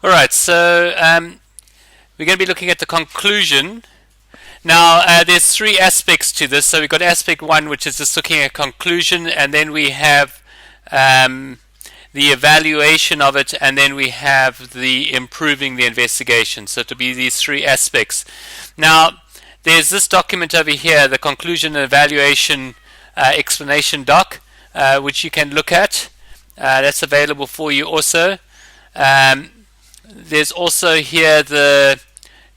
Alright, so we're going to be looking at the conclusion. Now, there's three aspects to this. So we've got aspect one, which is just looking at conclusion, and then we have the evaluation of it, and then we have the improving the investigation. So to be these three aspects. Now, there's this document over here, the conclusion and evaluation explanation doc, which you can look at. That's available for you also. There's also here the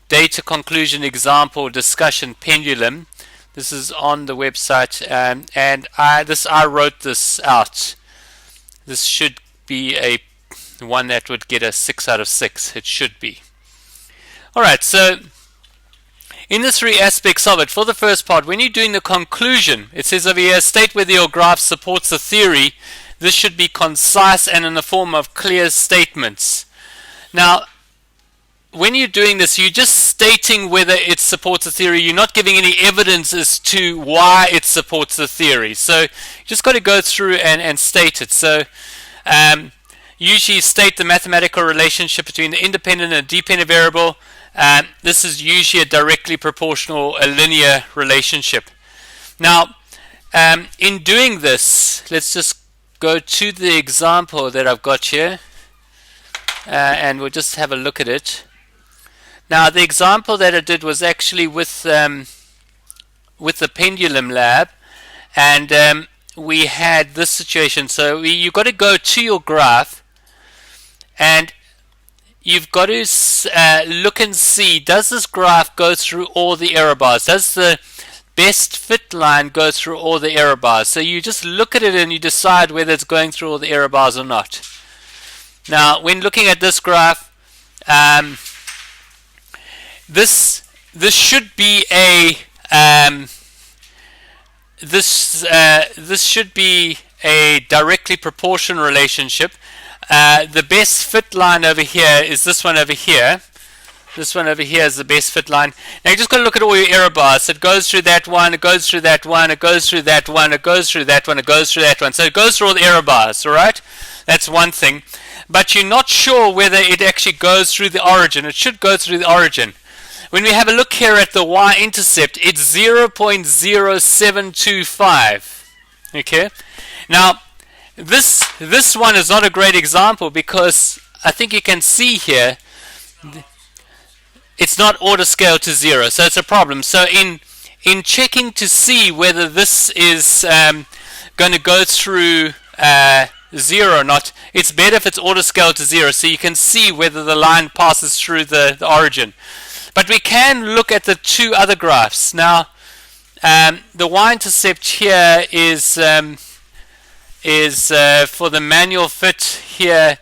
data conclusion example discussion pendulum. This is on the website, and I wrote this out. This should be a one that would get a 6 out of 6. It should be. Alright, so in the three aspects of it, for the first part, when you're doing the conclusion, it says over here, state whether your graph supports the theory. This should be concise and in the form of clear statements. Now, when you're doing this, you're just stating whether it supports the theory. You're not giving any evidence as to why it supports the theory. So you just got to go through and state it. So usually state the mathematical relationship between the independent and dependent variable. This is usually a directly proportional, a linear relationship. Now, in doing this, let's just go to the example that I've got here. And we'll just have a look at it. Now, the example that I did was actually with the pendulum lab, and we had this situation. So you've got to go to your graph, and you've got to look and see, does this graph go through all the error bars? Does the best fit line go through all the error bars? So you just look at it and you decide whether it's going through all the error bars or not. Now, when looking at this graph, this should be a this should be a directly proportional relationship. The best fit line over here is this one over here. This one over here is the best fit line. Now you just got to look at all your error bars. So it goes through that one, it goes through that one, it goes through that one, it goes through that one, it goes through that one. So it goes through all the error bars, alright? That's one thing. But you're not sure whether it actually goes through the origin. It should go through the origin. When we have a look here at the y-intercept, it's 0.0725. Okay? Now, this one is not a great example because I think you can see here it's not order scale to 0, so it's a problem. So in checking to see whether this is going to go through 0 or not, it's better if it's order scale to 0, so you can see whether the line passes through the origin. But we can look at the two other graphs. Now, the y-intercept here is for the manual fit here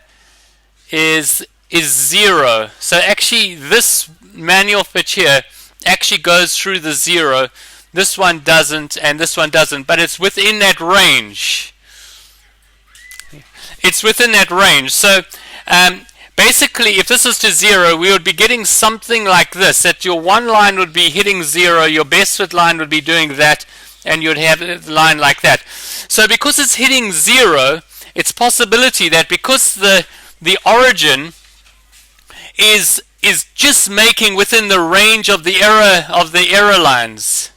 is 0. So actually this manual fit here actually goes through the 0. This one doesn't, and this one doesn't, but it's within that range. It's within that range. So basically, if this is to 0, we would be getting something like this, that your one line would be hitting 0, your best fit line would be doing that, and you'd have a line like that. So because it's hitting 0, it's possibility that because the origin is just making within the range of the error lines,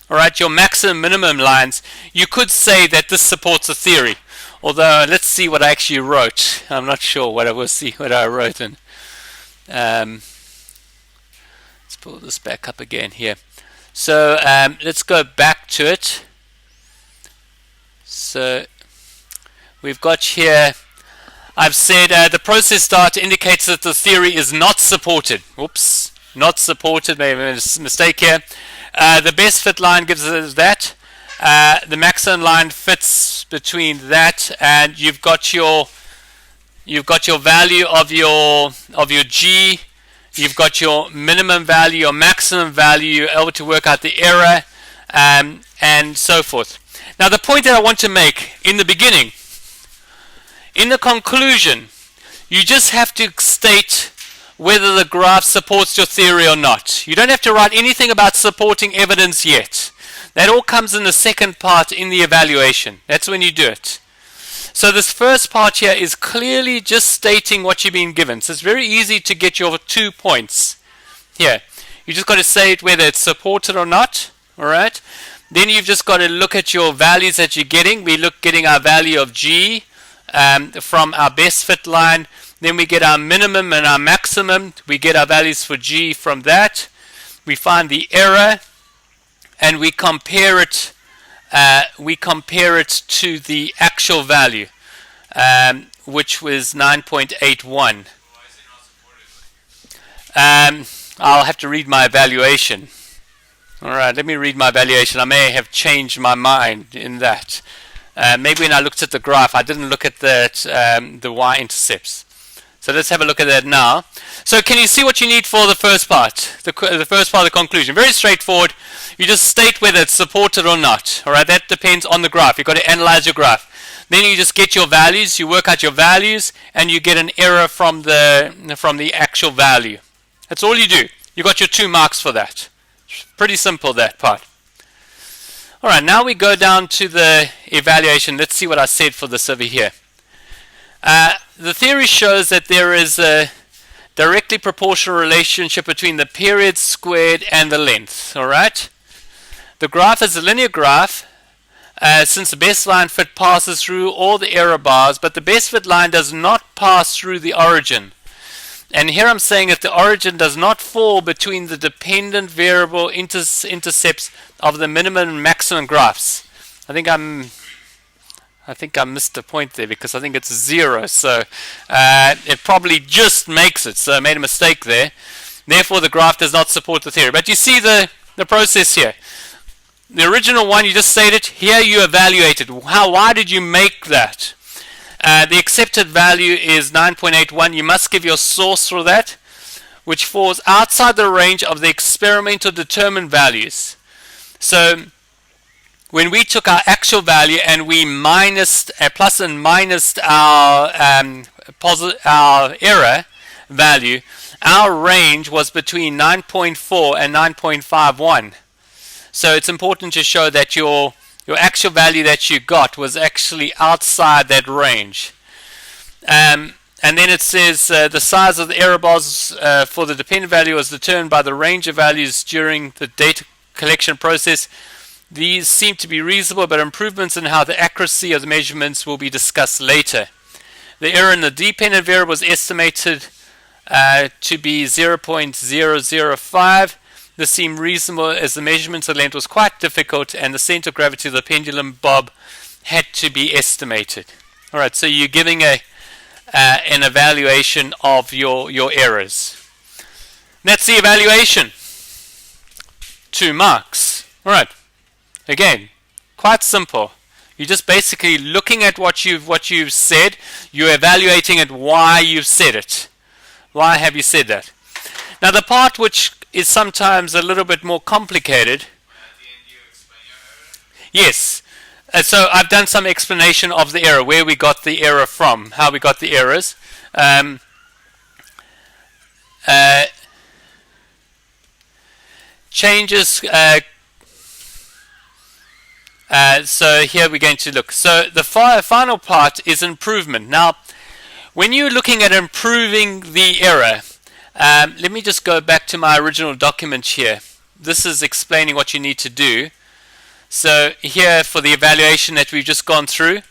all right, your maximum minimum lines, you could say that this supports the theory. Although, let's see what I actually wrote. I'm not sure what I will see what I wrote. And let's pull this back up again here. So let's go back to it. So we've got here, I've said the process data indicates that the theory is not supported. Whoops, not supported, maybe a mistake here. The best fit line gives us that. The maximum line fits between that, and you've got your value of your G, you've got your minimum value, your maximum value, you're able to work out the error, and so forth. Now the point that I want to make in the beginning, in the conclusion, you just have to state whether the graph supports your theory or not. You don't have to write anything about supporting evidence yet. That all comes in the second part in the evaluation. That's when you do it. So this first part here is clearly just stating what you've been given. So it's very easy to get your 2 points here. You just got to say it whether it's supported or not. All right. Then you've just got to look at your values that you're getting. We're getting our value of G from our best fit line. Then we get our minimum and our maximum. We get our values for G from that. We find the error, and we compare it. To the actual value, which was 9.81. I'll have to read my evaluation. All right, let me read my evaluation. I may have changed my mind in that. Maybe when I looked at the graph, I didn't look at the y-intercepts. So let's have a look at that now. So can you see what you need for the first part? The first part of the conclusion. Very straightforward. You just state whether it's supported or not. All right, that depends on the graph. You've got to analyze your graph. Then you just get your values. You work out your values, and you get an error from the actual value. That's all you do. You got your 2 marks for that. Pretty simple, that part. All right, now we go down to the evaluation. Let's see what I said for this over here. The theory shows that there is a directly proportional relationship between the period squared and the length. All right. The graph is a linear graph since the best line fit passes through all the error bars, but the best fit line does not pass through the origin. And here I'm saying that the origin does not fall between the dependent variable intercepts of the minimum and maximum graphs. I think I missed a point there because I think it's 0. So it probably just makes it. So I made a mistake there. Therefore, the graph does not support the theory. But you see the process here. The original one, you just stated. Here you evaluated. Why did you make that? The accepted value is 9.81. You must give your source for that, which falls outside the range of the experimental determined values. So when we took our actual value and we plus and minused our error value, our range was between 9.4 and 9.51. So it's important to show that your actual value that you got was actually outside that range. And then it says the size of the error bars for the dependent value was determined by the range of values during the data collection process. These seem to be reasonable, but improvements in how the accuracy of the measurements will be discussed later. The error in the dependent variable was estimated to be 0.005. This seemed reasonable as the measurement of the length was quite difficult and the center of gravity of the pendulum bob had to be estimated. All right, so you're giving an evaluation of your errors. That's the evaluation. 2 marks. All right. Again, quite simple. You're just basically looking at what you've said. You're evaluating it why you've said it. Why have you said that? Now the part which is sometimes a little bit more complicated. At the end you explain your error? Yes. So I've done some explanation of the error, where we got the error from, how we got the errors. Changes. So here we're going to look. So the final part is improvement. Now, when you're looking at improving the error, let me just go back to my original document here. This is explaining what you need to do. So here for the evaluation that we've just gone through,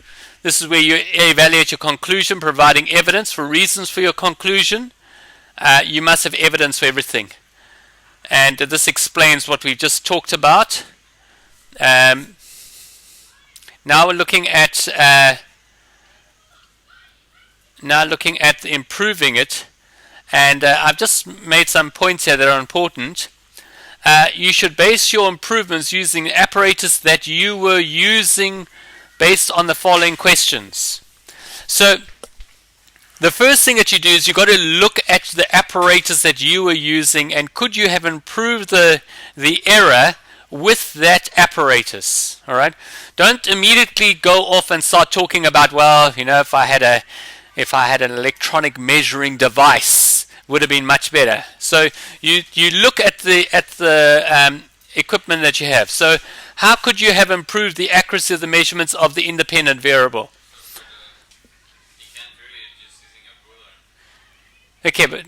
this is where you evaluate your conclusion, providing evidence for reasons for your conclusion. You must have evidence for everything. And this explains what we've just talked about. Now we're looking at improving it. And I've just made some points here that are important. You should base your improvements using the apparatus that you were using based on the following questions. So the first thing that you do is you've got to look at the apparatus that you were using and could you have improved the error with that apparatus. All right. Don't immediately go off and start talking about, well, you know, if I had an electronic measuring device, would have been much better. So you look at the equipment that you have. So how could you have improved the accuracy of the measurements of the independent variable? Okay, but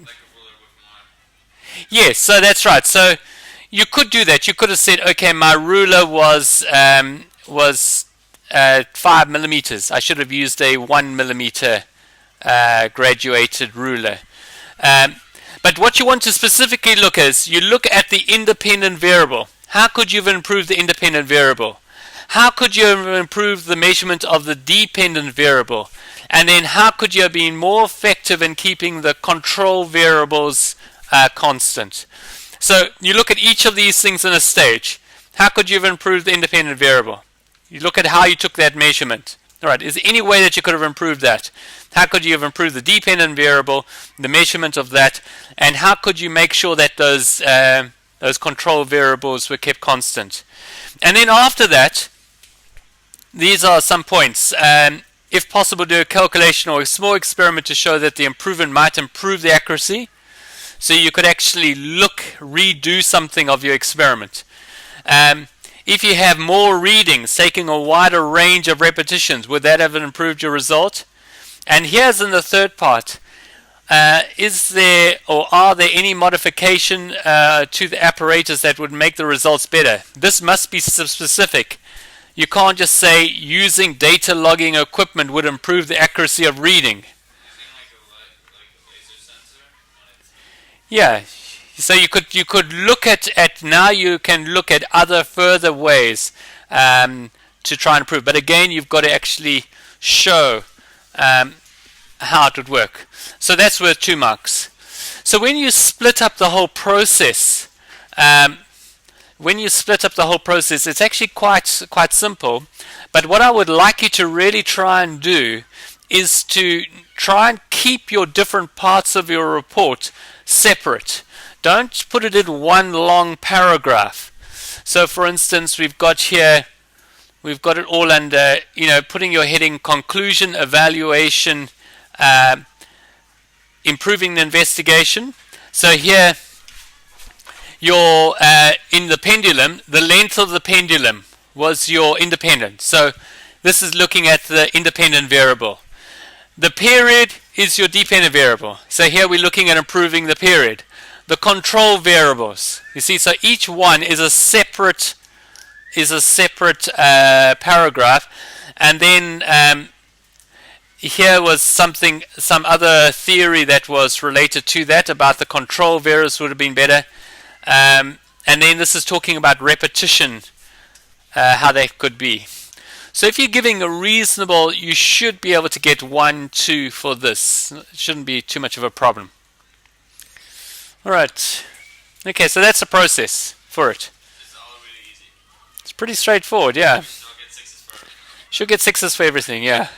yes, so that's right. So you could do that. You could have said, okay, my ruler was 5 millimeters. I should have used a 1 millimeter graduated ruler. Um, but what you want to specifically look is, you look at the independent variable. How could you have improved the independent variable? How could you have improved the measurement of the dependent variable? And then how could you have been more effective in keeping the control variables constant? So you look at each of these things in a stage. How could you have improved the independent variable? You look at how you took that measurement. All right, is there any way that you could have improved that? How could you have improved the dependent variable, the measurement of that, and how could you make sure that those control variables were kept constant? And then after that, these are some points. If possible, do a calculation or a small experiment to show that the improvement might improve the accuracy. So you could actually redo something of your experiment. If you have more readings, taking a wider range of repetitions, would that have improved your result? And here's in the third part. Is there or are there any modification to the apparatus that would make the results better? This must be specific. You can't just say using data logging equipment would improve the accuracy of reading. Yeah. So you could look at now you can look at other further ways to try and improve. But again, you've got to actually show how it would work. So that's worth 2 marks. So when you split up the whole process, it's actually quite simple. But what I would like you to really try and do is to try and keep your different parts of your report separate. Don't put it in one long paragraph. So for instance, we've got it all under, putting your heading conclusion, evaluation, improving the investigation. So here, in the pendulum, the length of the pendulum was your independent. So this is looking at the independent variable. The period is your dependent variable. So here we're looking at improving the period. The control variables. You see, so each one is a separate paragraph, and then here was some other theory that was related to that about the control variables would have been better, and then this is talking about repetition, how that could be. So if you're giving a reasonable, you should be able to get 1, 2 for this. It shouldn't be too much of a problem. Alright, okay, so that's the process for it. It's all really easy. It's pretty straightforward, yeah. Should get 6s for everything. Should get 6s for everything, yeah.